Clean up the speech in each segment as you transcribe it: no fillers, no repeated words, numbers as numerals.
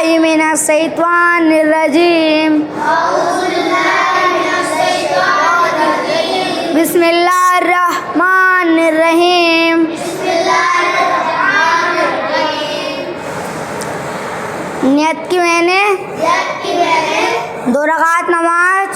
बिस्मिल्लाहि मिनश्शैतानिर्रजीम बिस्मिल्लाहिर्रहमानिर्रहीम। नियत की मैंने 2 रकात नमाज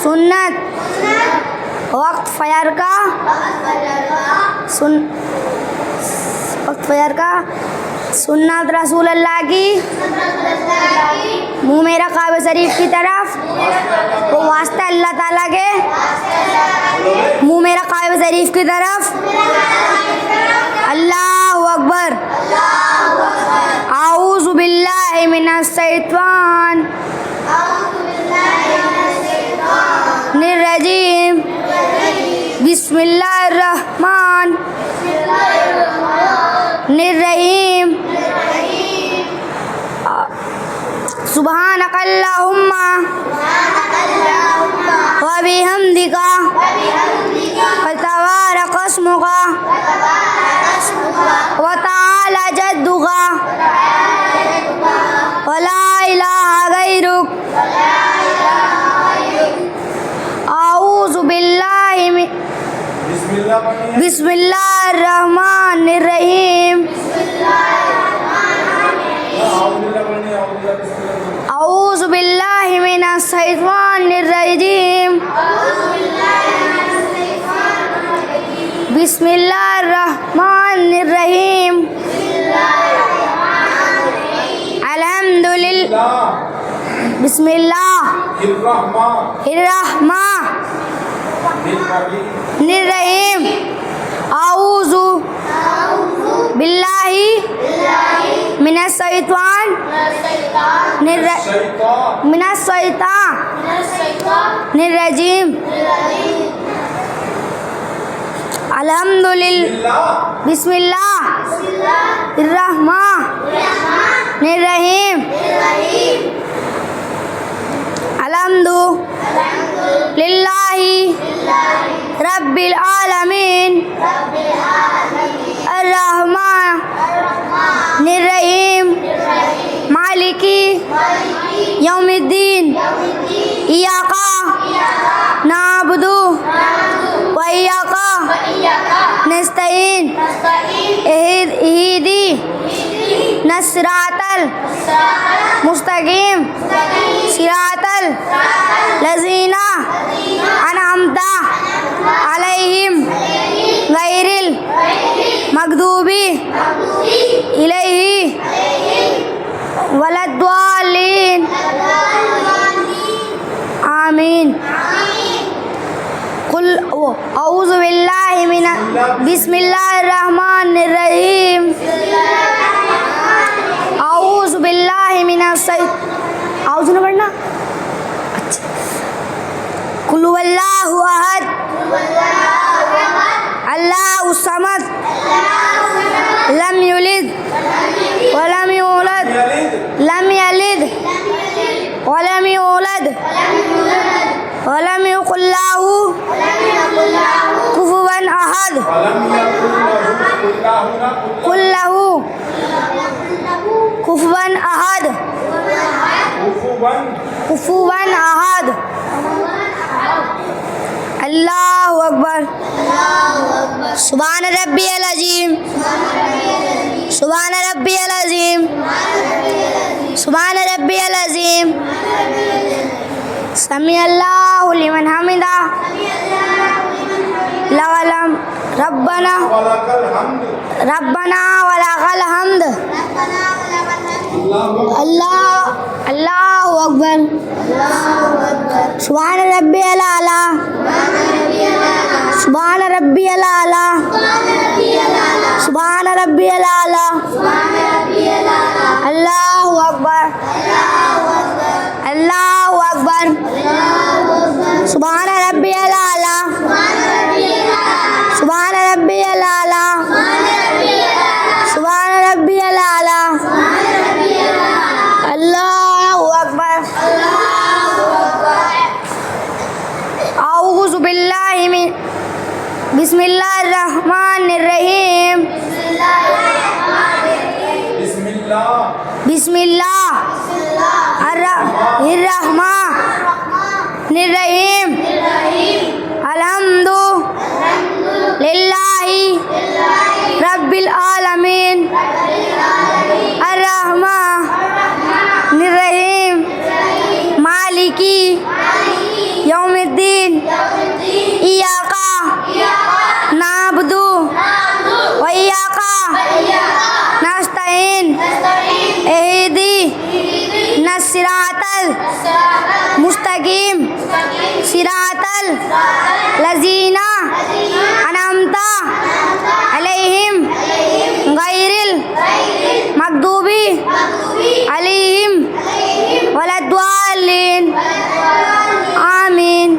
सुन्नत वक्त फजर का सुन्नत रसूल अल्लाह की मुँह मेरा काबे शरीफ की तरफ वो वास्ता अल्लाह ताला के मुँह मेरा काबे शरीफ की तरफ। अल्लाहु अकबर। आऊज़ु बिल्लाहि मिनश्शैतानिर्रजीम बिस्मिल्लाहिर्रहमानिर्रहीम। सुब्हानकल्लाहुम्मा व बिहम्दिका फतबारक अस्मुका व तआला जद्दुका व ला इलाहा गैरुक। आऊज़ु बिल्लाहि बिस्मिल्लाहिर्रहमानिर्रहीम। आऊज़ु बिल्लाहि मिनश्शैतानिर्रजीम बिस्मिल्लाहिर्रहमानिर्रहीम। अल्हम्दुलिल्लाह बिस्मिल्लाहिर्रहमानिर्रहीम। आऊज़ु बिल्लाहि मिनश्शैतानिर्रजीम। अल्हम्दुलिल्लाह बिस्मिल्लाहिर्रहमानिर्रहीम। अल्हम्दुलिल्लाहि रब्बिल आलमीन अर्रहमानिर्रहीम मालिकी यौमिद्दीन इय्याका नअबुदु व इय्याका नस्तईन इहदिना सिरातल मुस्तकीम सिरातल लज़ीना अनअमता अलैहिम गैरिल मग़दूबी अलैहिम वलद्दालीन आमीन। कुल औज़ु बिल्लाहि बिस्मिल्लाहिर्रहमानिर्रहीम। औज़ु बिल्लाहि औज़ु न पढ़ना। अच्छा। कुल हुवल्लाहु अहद अल्लाहु समद लम यलिद वलम यूलद लम यलिद वलम यूलद वलम यकुल लहू कुफुवन अहद। कुल लहू कुफुवन अहद कुफुवन अहद। अल्लाहु अकबर। सुभान रब्बियल अज़ीम सुभान रब्बियल अज़ीम सुभान रब्बियल अज़ीम। समी अल्लाहु लिमन हमिदा लवलम रब्बना वलकल हम्द। अल्लाहु अकबर। सुभान रब्बियल आला सुभान रब्बियल आला सुभान रब्बियल आला। अल्लाहु अकबर अल्लाहु अकबर। सुभान रब्बियल आला सुभान रब्बियल आला सुभान रब्बियल आला। अल्लाहु अकबर। आऊज़ु बिल्लाहि बिस्मिल्लाहिर्रहमानिर्रहीम बिस्मिल्लाहिर्रहमानिर्रहीम अल्हम्दुलिल्लाहि रब्बिल आलमीन अर्रहमानिर्रहीम मालिकी यौमिद्दीन इय्याका नअबुदु व इय्याका नस्तईन इहदिना सिरातल मुस्तकीम सिरातल लज़ीना अनअमता अलैहिम गैरिल मग़दूबी अलैहिम वलद्दाल्लीन आमीन।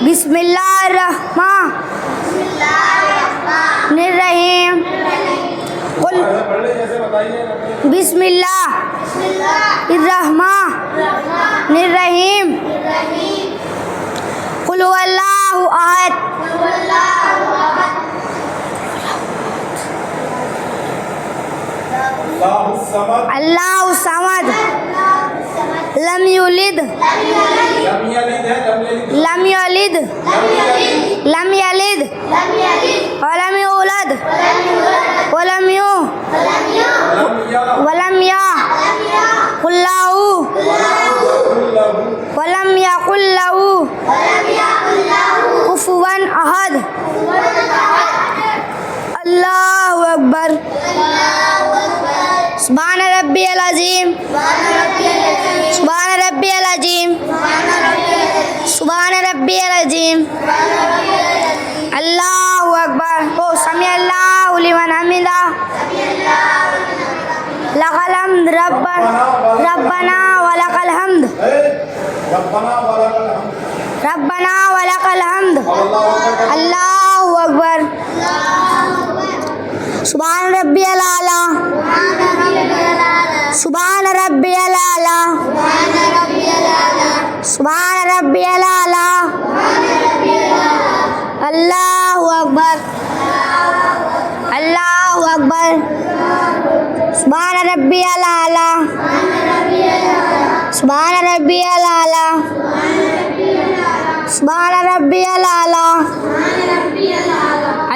बिस्मिल्लाहिर्रहमानिर्रहीम बिस्मिल्लाहिर्रहमानिर्रहीम कुल हुवल्लाहु अहद अल्लाहु समद लम युलिद वलम यूलद वलम यकुल लहू कुफुवन अहद। अल्लाहु अकबर। सुभान रब्बियल अज़ीम सुभान रब्बियल अज़ीम सुभान रब्बियल अज़ीम। अल्लाहु अकबर। ओ समी अल्लाहु लिमन हमिदा लकल हम्द रब्बना वलकल हम्द रब्बना वलकल हम्द। अल्लाहु अकबर। सुभान रब्बियल आला सुभान रब्बियल आला सुभान रब्बियल आला। अल्लाहु अकबर अल्लाहु अकबर। सुभान रब्बियल आला सुभान रब्बियल आला सुभान रब्बियल आला।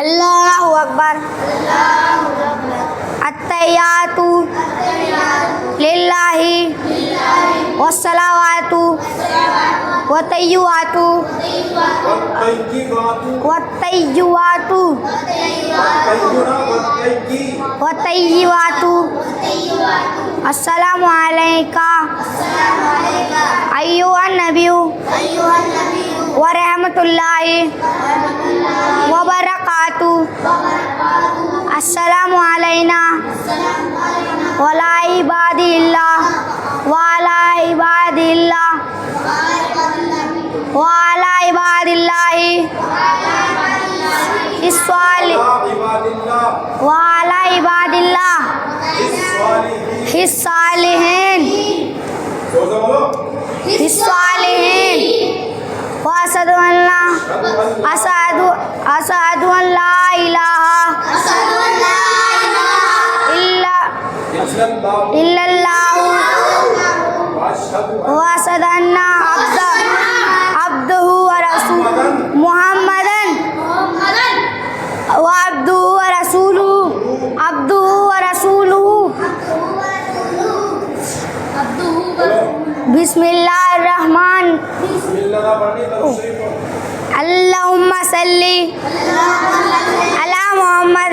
अल्लाहु अकबर। अत्तहियातु लिल्लाहि वस्सलावातु वत्तय्यिबातु अस्सलामु अलैका अय्युहन नबिय्यु व रहमतुल्लाहि व बरकातुहू। अस्सलामु अलैना व अला इबादिल्लाह व अला इबादिल्लाह व अला इबादिल्लाहि व अला इबादिल्लाह हिस्सालिहीन व अशहदु अन ला इलाहा इल्लल्लाहु व अशहदु अन्ना अब्दुहु व रसूलुहु मुहम्मदन व अब्दुहु व रसूलुहु। बिस्मिल्लाहिर्रहमान। अल्लाहुम्मा सल्ली अला मुहम्मद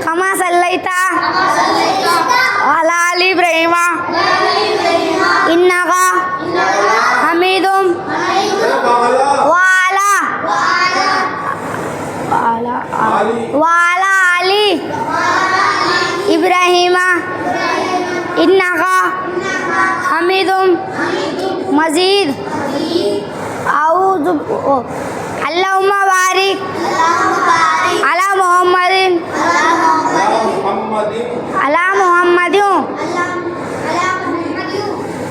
कमा सल्लैता अला आलि इब्राहीम इन्नका हमीदुम व अला आलि इब्राहीम इन्नका हमीदुम मजीद। अल्लाहुम्मा बारिक अला मुहम्मदिन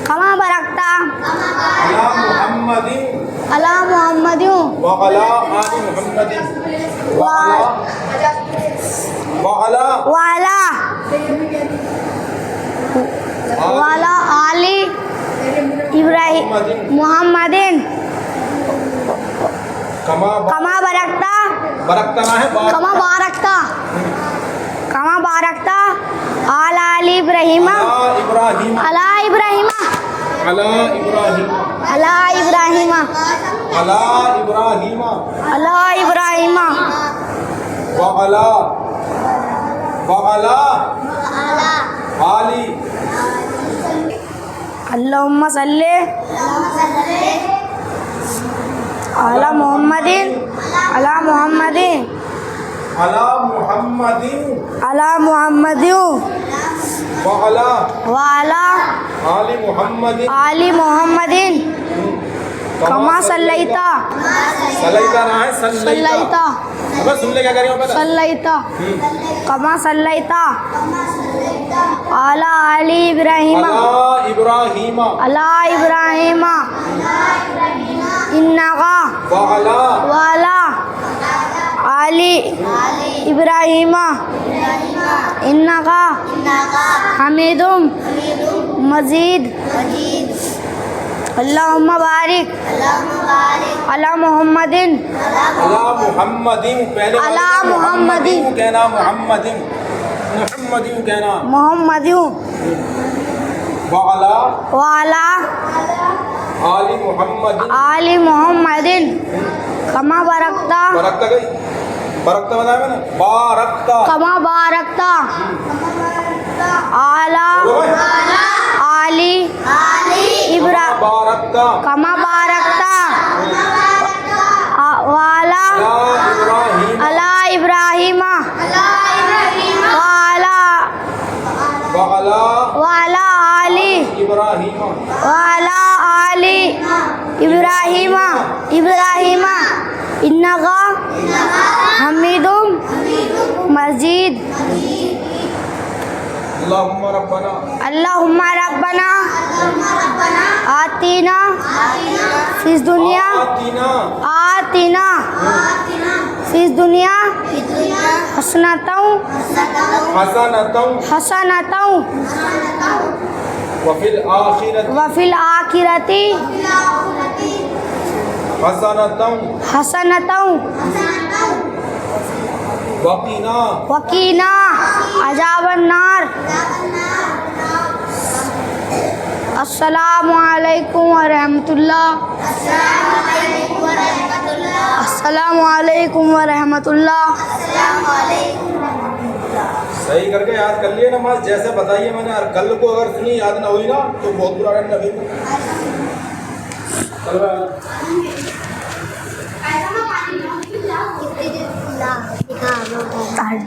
कमा बरकता अला मुहम्मदिन व अला आलि मुहम्मदिन व अला मुहम्मदिन कमा कमा बरकता बरकता ना है कमा बारकता आला इब्राहिम अला इब्राहिम अला इब्राहिम अला इब्राहिम अला इब्राहिम अला इब्राहिम अला इब्राहिम वअला वअला आली अल्लाहुम्मा सल्ले अला मुहम्मदिन अला मुहम्मदिन अला मुहम्मदिन अला मुहम्मदिन वअला वाला आली मुहम्मदिन आली मुहम्मदिन कमा सल्लैता सल्लैता ना है सल्लैता अबे सुन ले क्या कर रही हो पहले सल्लैता कमा सल्लैता अला आली इब्राहिम अला इब्राहिम अला इब्राहिम इन्नका वअला वाला आली इब्राहिम इन्नका हमीदुम मजीद अल्लाहुम्मा बारिक अला मुहम्मदिन अला मुहम्मदिन पहले अला मुहम्मदिन कहना मुहम्मदिन मुहम्मदिन कहना मुहम्मदिन वअला वाला आली मुहम्मदिन आली मुहम्मदिन कमा बरकता बरकता गई बरकता बताया मैंने बारकता कमा बारकता आला आली इब्रा बारकता कमा बारकता वाला अला इब्राहिम अला इब्राहिम वाला वअला वाला आली इब्राहिम वाला आली इब्राहिम इब्राहिम इन्नका हमीदुम मजीद अल्लाहुम्मा रब्बना अल्लाहुम्मा रब्बना आतीना फिस दुनिया आतीना फिस दुनिया हसनतौ हसनतौ वफिल आखिरत वफिल आखिरती हसनतौ वकीना वकीना अजाबन नार अस्सलामु अलैकुम व रहमतुल्लाह अस्सलामु अलैकुम व रहमतुल्लाह सही करके याद कर लिए नमाज जैसे बताइए मैंने और कल को अगर सुनी याद ना हुई ना तो बहुत बुरा रहना नबी को